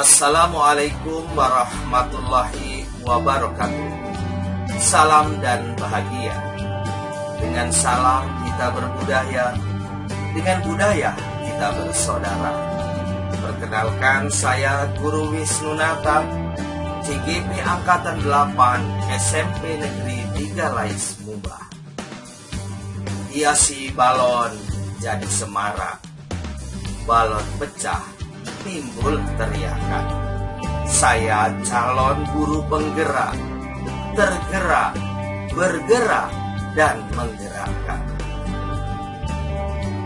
Assalamualaikum warahmatullahi wabarakatuh. Salam dan bahagia. Dengan salam kita berbudaya, dengan budaya kita bersaudara. Perkenalkan, saya Guru Wisnunata, CGP Angkatan 8 SMP Negeri 3 Lais Muba. Hiasi balon jadi semarak, balon pecah timbul teriakan. Saya calon guru penggerak, tergerak, bergerak, dan menggerakkan.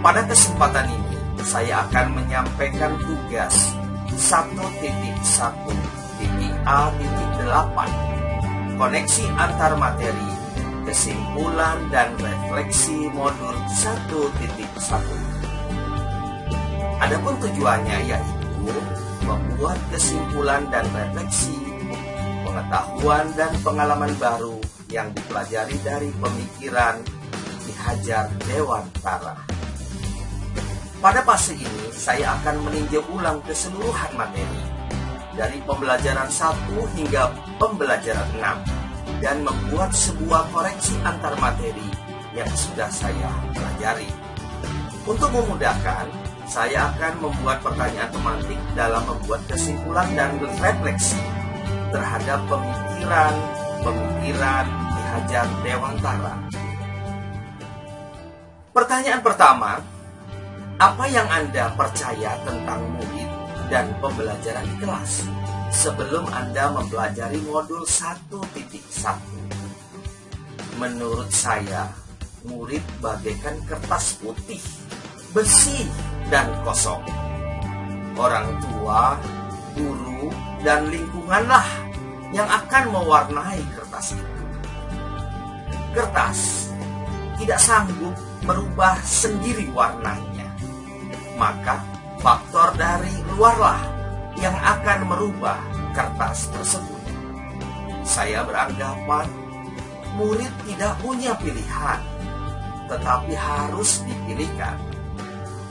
Pada kesempatan ini, saya akan menyampaikan tugas 1.1.A.8, koneksi antar materi, kesimpulan dan refleksi modul 1.1. Adapun tujuannya yaitu membuat kesimpulan dan refleksi, pengetahuan dan pengalaman baru yang dipelajari dari pemikiran Ki Hajar Dewantara. Pada fase ini, saya akan meninjau ulang keseluruhan materi dari pembelajaran 1 hingga pembelajaran 6 dan membuat sebuah koreksi antar materi yang sudah saya pelajari. Untuk memudahkan, saya akan membuat pertanyaan tematik dalam membuat kesimpulan dan refleksi terhadap pemikiran Ki Hajar Dewantara. Pertanyaan pertama, apa yang Anda percaya tentang murid dan pembelajaran di kelas sebelum Anda mempelajari modul 1.1? Menurut saya, murid bagaikan kertas putih, bersih, dan kosong. Orang tua, guru, dan lingkunganlah yang akan mewarnai kertas itu. Kertas tidak sanggup merubah sendiri warnanya, maka faktor dari luarlah yang akan merubah kertas tersebut. Saya beranggapan murid tidak punya pilihan, tetapi harus dipilihkan.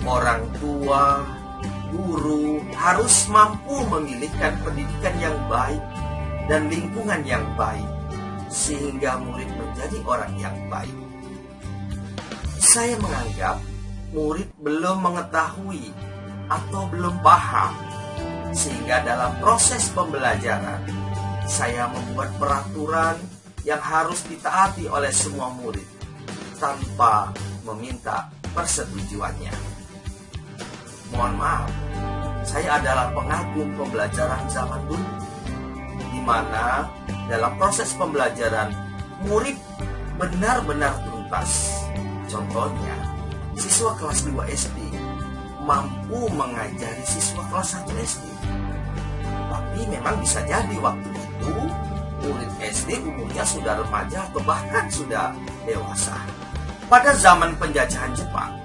Orang tua, guru harus mampu memilihkan pendidikan yang baik dan lingkungan yang baik, sehingga murid menjadi orang yang baik. Saya menganggap murid belum mengetahui atau belum paham, sehingga dalam proses pembelajaran, saya membuat peraturan yang harus ditaati oleh semua murid, tanpa meminta persetujuannya. Mohon maaf, saya adalah pengagum pembelajaran zaman dulu, di mana dalam proses pembelajaran murid benar-benar tuntas. Contohnya, siswa kelas 2 SD mampu mengajari siswa kelas 1 SD. Tapi memang bisa jadi waktu itu murid SD umurnya sudah remaja atau bahkan sudah dewasa. Pada zaman penjajahan Jepang,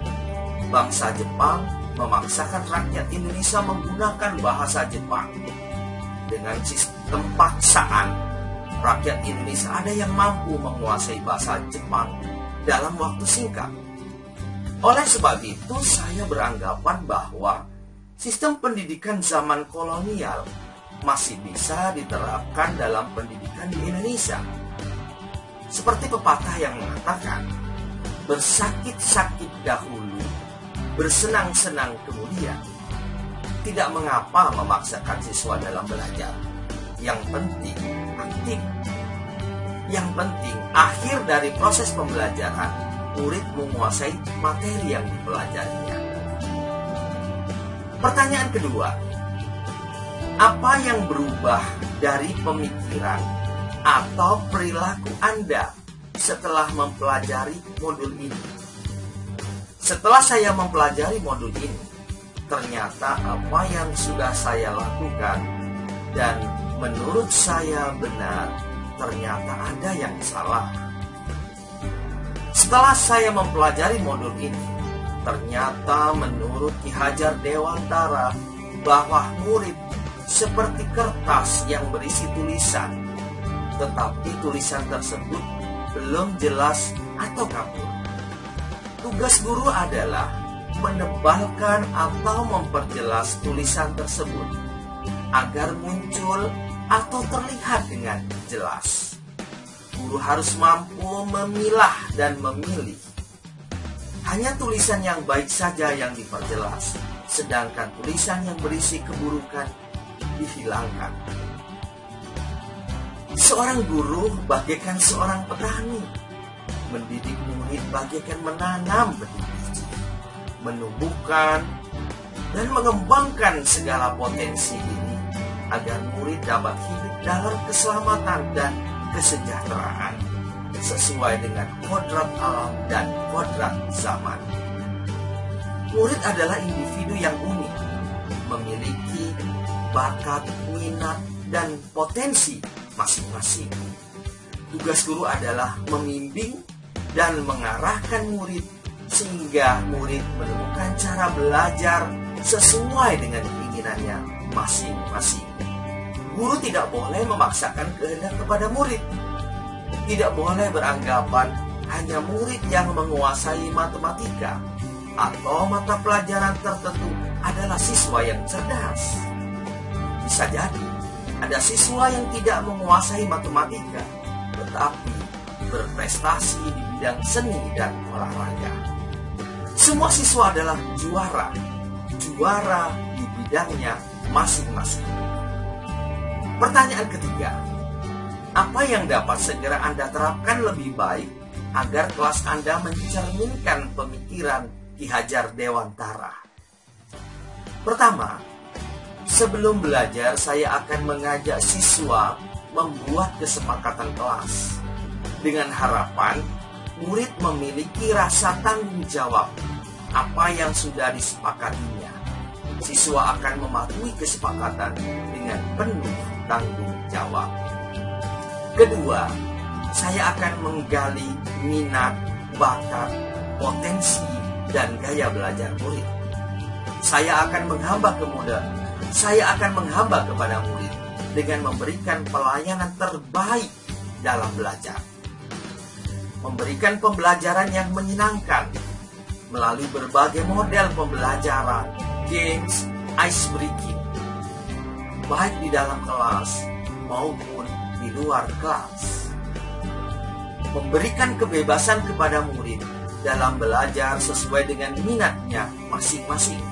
bangsa Jepang memaksakan rakyat Indonesia menggunakan bahasa Jepang. Dengan sistem paksaan, rakyat Indonesia ada yang mampu menguasai bahasa Jepang dalam waktu singkat. Oleh sebab itu, saya beranggapan bahwa sistem pendidikan zaman kolonial masih bisa diterapkan dalam pendidikan di Indonesia. Seperti pepatah yang mengatakan, bersakit-sakit dahulu, bersenang-senang kemudian. Tidak mengapa memaksakan siswa dalam belajar. Yang penting aktif. Yang penting akhir dari proses pembelajaran, murid menguasai materi yang dipelajarinya. Pertanyaan kedua, apa yang berubah dari pemikiran atau perilaku Anda setelah mempelajari modul ini? Setelah saya mempelajari modul ini, ternyata apa yang sudah saya lakukan dan menurut saya benar, ternyata ada yang salah. Setelah saya mempelajari modul ini, ternyata menurut Ki Hajar Dewantara bahwa murid seperti kertas yang berisi tulisan, tetapi tulisan tersebut belum jelas atau kabur. Tugas guru adalah menebalkan atau memperjelas tulisan tersebut agar muncul atau terlihat dengan jelas. Guru harus mampu memilah dan memilih. Hanya tulisan yang baik saja yang diperjelas, sedangkan tulisan yang berisi keburukan dihilangkan. Seorang guru bagaikan seorang petani, mendidik murid bagaikan menanam benih biji, menumbuhkan dan mengembangkan segala potensi ini agar murid dapat hidup dalam keselamatan dan kesejahteraan sesuai dengan kodrat alam dan kodrat zaman. Murid adalah individu yang unik, memiliki bakat, minat, dan potensi masing-masing. Tugas guru adalah membimbing dan mengarahkan murid sehingga murid menemukan cara belajar sesuai dengan keinginannya masing-masing. Guru tidak boleh memaksakan kehendak kepada murid. Tidak boleh beranggapan hanya murid yang menguasai matematika atau mata pelajaran tertentu adalah siswa yang cerdas. Bisa jadi ada siswa yang tidak menguasai matematika, tetapi berprestasi di bidang seni dan olahraga. Semua siswa adalah juara di bidangnya masing-masing. Pertanyaan ketiga, apa yang dapat segera Anda terapkan lebih baik agar kelas Anda mencerminkan pemikiran Ki Hajar Dewantara? Pertama, sebelum belajar saya akan mengajak siswa membuat kesepakatan kelas dengan harapan murid memiliki rasa tanggung jawab apa yang sudah disepakatinya. Siswa akan mematuhi kesepakatan dengan penuh tanggung jawab. Kedua, saya akan menggali minat, bakat, potensi, dan gaya belajar murid. Saya akan menghamba kepada murid dengan memberikan pelayanan terbaik dalam belajar. Memberikan pembelajaran yang menyenangkan melalui berbagai model pembelajaran, games, ice breaking, baik di dalam kelas maupun di luar kelas. Memberikan kebebasan kepada murid dalam belajar sesuai dengan minatnya masing-masing.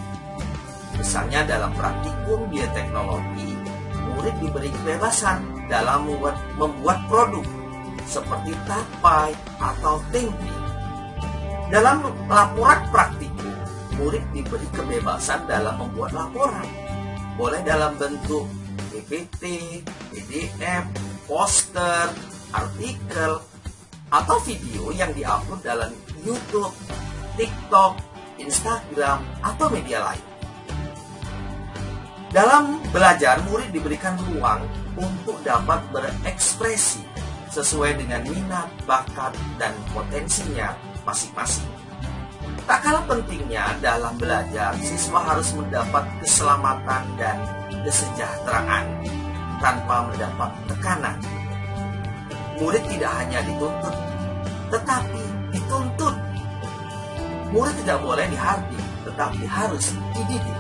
Misalnya dalam praktikum bioteknologi, murid diberi kebebasan dalam membuat produk seperti tapai atau tempe. Dalam laporan praktikum, murid diberi kebebasan dalam membuat laporan. Boleh dalam bentuk PPT, PDF, poster, artikel, atau video yang diupload dalam YouTube, TikTok, Instagram, atau media lain. Dalam belajar, murid diberikan ruang untuk dapat berekspresi sesuai dengan minat, bakat, dan potensinya masing-masing. Tak kalah pentingnya dalam belajar, siswa harus mendapat keselamatan dan kesejahteraan tanpa mendapat tekanan. Murid tidak hanya dituntut, tetapi dituntut. Murid tidak boleh dihardik, tetapi harus dididik.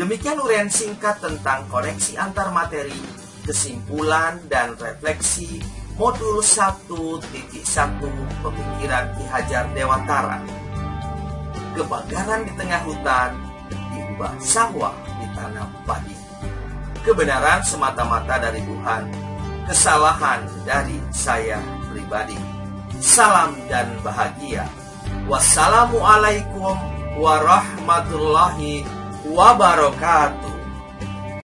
Demikian uraian singkat tentang koneksi antar materi, kesimpulan, dan refleksi modul 1.1 pemikiran Ki Hajar Dewantara. Kebakaran di tengah hutan diubah sawah ditanam padi. Kebenaran semata-mata dari Tuhan, kesalahan dari saya pribadi. Salam dan bahagia. Wassalamualaikum warahmatullahi wabarakatuh.